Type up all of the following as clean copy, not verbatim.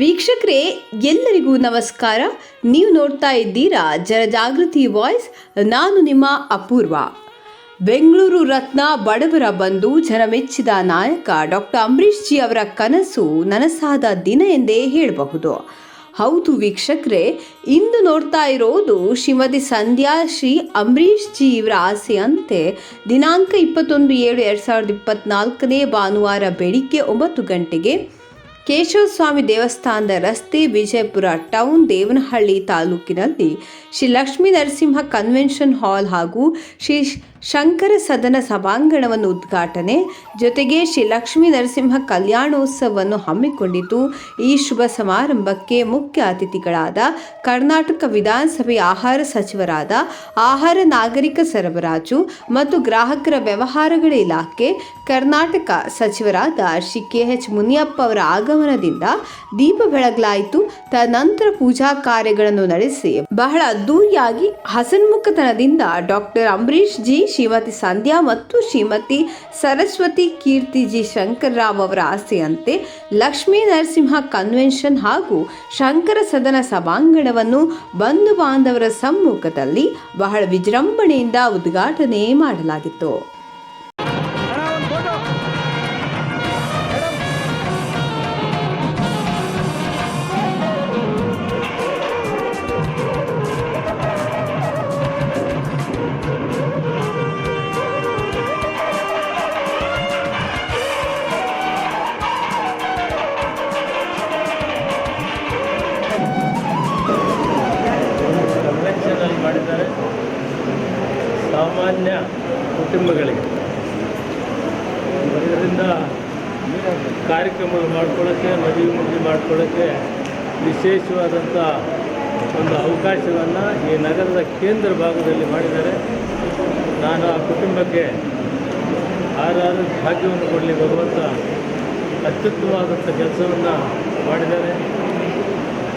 ವೀಕ್ಷಕರೇ, ಎಲ್ಲರಿಗೂ ನಮಸ್ಕಾರ. ನೀವು ನೋಡ್ತಾ ಇದ್ದೀರಾ ಜನಜಾಗೃತಿ ವಾಯ್ಸ್. ನಾನು ನಿಮ್ಮ ಅಪೂರ್ವ. ಬೆಂಗಳೂರು ರತ್ನ, ಬಡವರ ಬಂಧು, ಜನಮೆಚ್ಚಿದ ನಾಯಕ ಡಾಕ್ಟರ್ ಅಂಬರೀಷ್ ಜಿ ಅವರ ಕನಸು ನನಸಾದ ದಿನ ಎಂದೇ ಹೇಳಬಹುದು. ಹೌದು ವೀಕ್ಷಕರೇ, ಇಂದು ನೋಡ್ತಾ ಇರೋದು ಶ್ರೀಮತಿ ಸಂಧ್ಯಾ ಶ್ರೀ ಅಂಬರೀಷ್ ಜಿ ಇವರ ಆಸೆಯಂತೆ ದಿನಾಂಕ 21/7/2024 ಭಾನುವಾರ ಬೆಳಿಗ್ಗೆ 9 ಗಂಟೆಗೆ ಕೇಶವಸ್ವಾಮಿ ದೇವಸ್ಥಾನದ ರಸ್ತೆ, ವಿಜಯಪುರ ಟೌನ್, ದೇವನಹಳ್ಳಿ ತಾಲೂಕಿನಲ್ಲಿ ಶ್ರೀ ಲಕ್ಷ್ಮೀ ನರಸಿಂಹ ಕನ್ವೆನ್ಷನ್ ಹಾಲ್ ಹಾಗೂ ಶ್ರೀ ಶಂಕರ ಸದನ ಸಭಾಂಗಣವನ್ನು ಉದ್ಘಾಟನೆ ಜೊತೆಗೆ ಶ್ರೀ ಲಕ್ಷ್ಮೀ ನರಸಿಂಹ ಕಲ್ಯಾಣೋತ್ಸವವನ್ನು ಹಮ್ಮಿಕೊಂಡಿದ್ದು, ಈ ಶುಭ ಸಮಾರಂಭಕ್ಕೆ ಮುಖ್ಯ ಅತಿಥಿಗಳಾದ ಕರ್ನಾಟಕ ವಿಧಾನಸಭೆಯ ಆಹಾರ ಸಚಿವರಾದ ಆಹಾರ, ನಾಗರಿಕ ಸರಬರಾಜು ಮತ್ತು ಗ್ರಾಹಕರ ವ್ಯವಹಾರಗಳ ಇಲಾಖೆ ಕರ್ನಾಟಕ ಸಚಿವರಾದ ಶ್ರೀ KH ಮುನಿಯಪ್ಪ ಅವರ ಆಗಮನದಿಂದ ದೀಪ ಬೆಳಗಲಾಯಿತು. ತದನಂತರ ಪೂಜಾ ಕಾರ್ಯಗಳನ್ನು ನಡೆಸಿ ಬಹಳ ಅದ್ದೂರಿಯಾಗಿ ಹಸನ್ಮುಖತನದಿಂದ ಡಾಕ್ಟರ್ ಅಂಬರೀಷ್ ಜಿ, ಶ್ರೀಮತಿ ಸಂಧ್ಯಾ ಮತ್ತು ಶ್ರೀಮತಿ ಸರಸ್ವತಿ ಕೀರ್ತಿ ಜಿ ಶಂಕರರಾವ್ ಅವರ ಆಸೆಯಂತೆ ಲಕ್ಷ್ಮೀ ನರಸಿಂಹ ಕನ್ವೆನ್ಷನ್ ಹಾಗೂ ಶಂಕರ ಸದನ ಸಭಾಂಗಣವನ್ನು ಬಂಧು ಬಾಂಧವರ ಸಮ್ಮುಖದಲ್ಲಿ ಬಹಳ ವಿಜೃಂಭಣೆಯಿಂದ ಉದ್ಘಾಟನೆ ಮಾಡಲಾಗಿತ್ತು. ಮಾಡಿದ್ದಾರೆ. ಸಾಮಾನ್ಯ ಕುಟುಂಬಗಳಿಗೆ ಇದರಿಂದ ಕಾರ್ಯಕ್ರಮಗಳು ಮಾಡ್ಕೊಳ್ಳೋಕ್ಕೆ, ಮದುವೆ ಮಾಡ್ಕೊಳ್ಳೋಕ್ಕೆ ವಿಶೇಷವಾದಂಥ ಒಂದು ಅವಕಾಶವನ್ನು ಈ ನಗರದ ಕೇಂದ್ರ ಭಾಗದಲ್ಲಿ ಮಾಡಿದ್ದಾರೆ. ನಾನು ಆ ಕುಟುಂಬಕ್ಕೆ ಆರಾರು ಭಾಗ್ಯವನ್ನು ಕೊಡಲಿ ಬರುವಂಥ ಅತ್ಯುತ್ತಮವಾದಂಥ ಕೆಲಸವನ್ನು ಮಾಡಿದ್ದಾರೆ.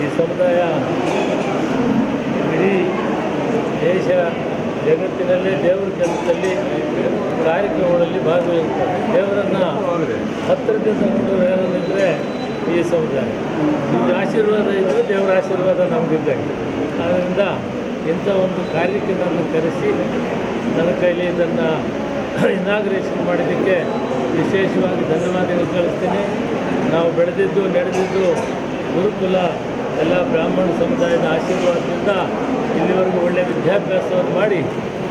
ಈ ಸಮುದಾಯ ಇಡೀ ದೇಶ ಜಗತ್ತಿನಲ್ಲೇ ದೇವರ ಕೆಲಸದಲ್ಲಿ ಕಾರ್ಯಕ್ರಮಗಳಲ್ಲಿ ಭಾಗವಹಿಸ್ತಾರೆ. ದೇವರನ್ನು ಹತ್ತಿರದಿಂದ ನೋಡೋರೇನಿದ್ರೆ ಈ ಸಮುದಾಯ, ನಿಮಗೆ ಆಶೀರ್ವಾದ ಇದ್ದರೆ ದೇವರ ಆಶೀರ್ವಾದ ನಮಗಿದ್ದಂಗೆ. ಆದ್ದರಿಂದ ಇಂಥ ಒಂದು ಕಾರ್ಯಕ್ಕೆ ನನ್ನ ಕರೆಸಿ ನನ್ನ ಕೈಲಿ ಇದನ್ನು ಇನಾಗ್ರೇಷನ್ ಮಾಡಿದ್ದಕ್ಕೆ ವಿಶೇಷವಾಗಿ ಧನ್ಯವಾದಗಳು ಕಳಿಸ್ತೀನಿ. ನಾವು ಬೆಳೆದಿದ್ದು ನಡೆದಿದ್ದು ಗುರುಕುಲ ಎಲ್ಲ ಬ್ರಾಹ್ಮಣ ಸಮುದಾಯದ ಆಶೀರ್ವಾದದಿಂದ ಇಲ್ಲಿವರೆಗೂ ಒಳ್ಳೆಯ ವಿದ್ಯಾಭ್ಯಾಸವನ್ನು ಮಾಡಿ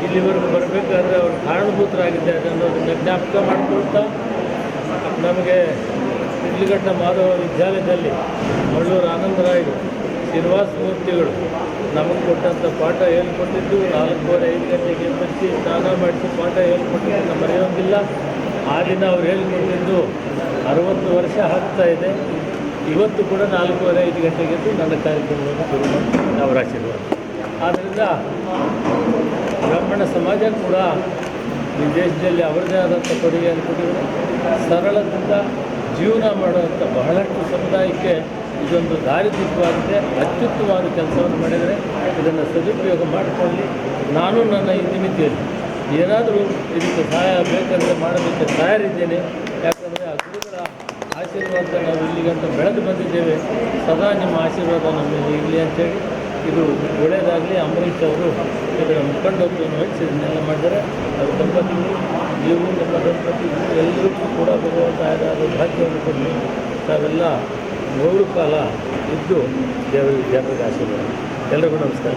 ಇಲ್ಲಿವರೆಗೂ ಬರಬೇಕಾದ್ರೆ ಅವರು ಕಾರಣಭೂತರಾಗಿದ್ದಾರೆ ಅನ್ನೋದನ್ನು ಜ್ಞಾಪಕ ಮಾಡಿಕೊಳ್ತಾ, ನಮಗೆ ಇಡ್ಲಿಘಟ್ಟ ಮಾಧವ ವಿದ್ಯಾಲಯದಲ್ಲಿ ಮಳ್ಳೂರು ಆನಂದರಾಯರು, ಶ್ರೀನಿವಾಸ ಮೂರ್ತಿಗಳು ನಮಗೆ ಕೊಟ್ಟಂಥ ಪಾಠ ಹೇಳ್ಕೊಟ್ಟಿದ್ದು 4:30-5 ಗಂಟೆಗೆ ಎಬ್ಬರಿಸಿ ಸ್ನಾನ ಮಾಡಿಸಿ ಪಾಠ ಹೇಳ್ಕೊಟ್ಟಿದ್ದು ನಾವು ಮರೆಯೋಂಗಿಲ್ಲ. ಆ ದಿನ ಅವ್ರು ಹೇಳ್ಕೊಟ್ಟಿದ್ದು 60 ವರ್ಷ ಆಗ್ತಾಯಿದೆ. ಇವತ್ತು ಕೂಡ 4:30-5 ಗಂಟೆಗೆದ್ದು ನನ್ನ ಕಾರ್ಯಕ್ರಮವನ್ನು ಶುರು ಮಾಡಿ ಅವರ ಆಶೀರ್ವಾದ. ಆದ್ದರಿಂದ ಬ್ರಾಹ್ಮಣ ಸಮಾಜ ಕೂಡ ಈ ದೇಶದಲ್ಲಿ ಅವರದೇ ಆದಂಥ ಕೊಡುಗೆಯನ್ನು ಕೊಟ್ಟಿದ್ದಾರೆ. ಸರಳದಿಂದ ಜೀವನ ಮಾಡುವಂಥ ಬಹಳಷ್ಟು ಸಮುದಾಯಕ್ಕೆ ಇದೊಂದು ದಾರಿದೀಪವಾಗಿದೆ. ಅತ್ಯುತ್ತಮವಾದ ಕೆಲಸವನ್ನು ಮಾಡಿದರೆ ಇದನ್ನು ಸದುಪಯೋಗ ಮಾಡಿಕೊಳ್ಳಿ. ನಾನು ನನ್ನ ಇತಿಮಿತಿಯಲ್ಲಿ ಏನಾದರೂ ಇದಕ್ಕೆ ಸಹಾಯ ಬೇಕಂದರೆ ಮಾಡಲಿಕ್ಕೆ ತಯಾರಿದ್ದೇನೆ. ಯಾಕಂದರೆ ಆ ಗುರುಗಳ ಆಶೀರ್ವಾದ ನಾವು ಇಲ್ಲಿಗಂತ ಬೆಳೆದು ಬಂದಿದ್ದೇವೆ. ಸದಾ ನಿಮ್ಮ ಆಶೀರ್ವಾದ ನಮ್ಮಲ್ಲಿ ಇರಲಿ ಅಂತೇಳಿ ಇದು ಒಳ್ಳೆಯದಾಗಲಿ. ಅಂಬರೀಷ್ ಅವರು ಇದರ ಮುಖಂಡತ್ವವನ್ನು ವಹಿಸಿ ಇದನ್ನೆಲ್ಲ ಮಾಡಿದರೆ ಅದು ದಂಪತಿಗಳು, ನೀವು ನಿಮ್ಮ ದಂಪತಿಗಳು ಎಲ್ಲರಿಗೂ ಕೂಡ ಭಗವಂತ ಭಾಗ್ಯವನ್ನು ಕೊಡಲಿ. ನಾವೆಲ್ಲ 100 ಕಾಲ ಇದ್ದು ದೇವರಿಗೆ ಆಶೀರ್ವಾದ. ಎಲ್ಲರಿಗೂ ನಮಸ್ಕಾರ.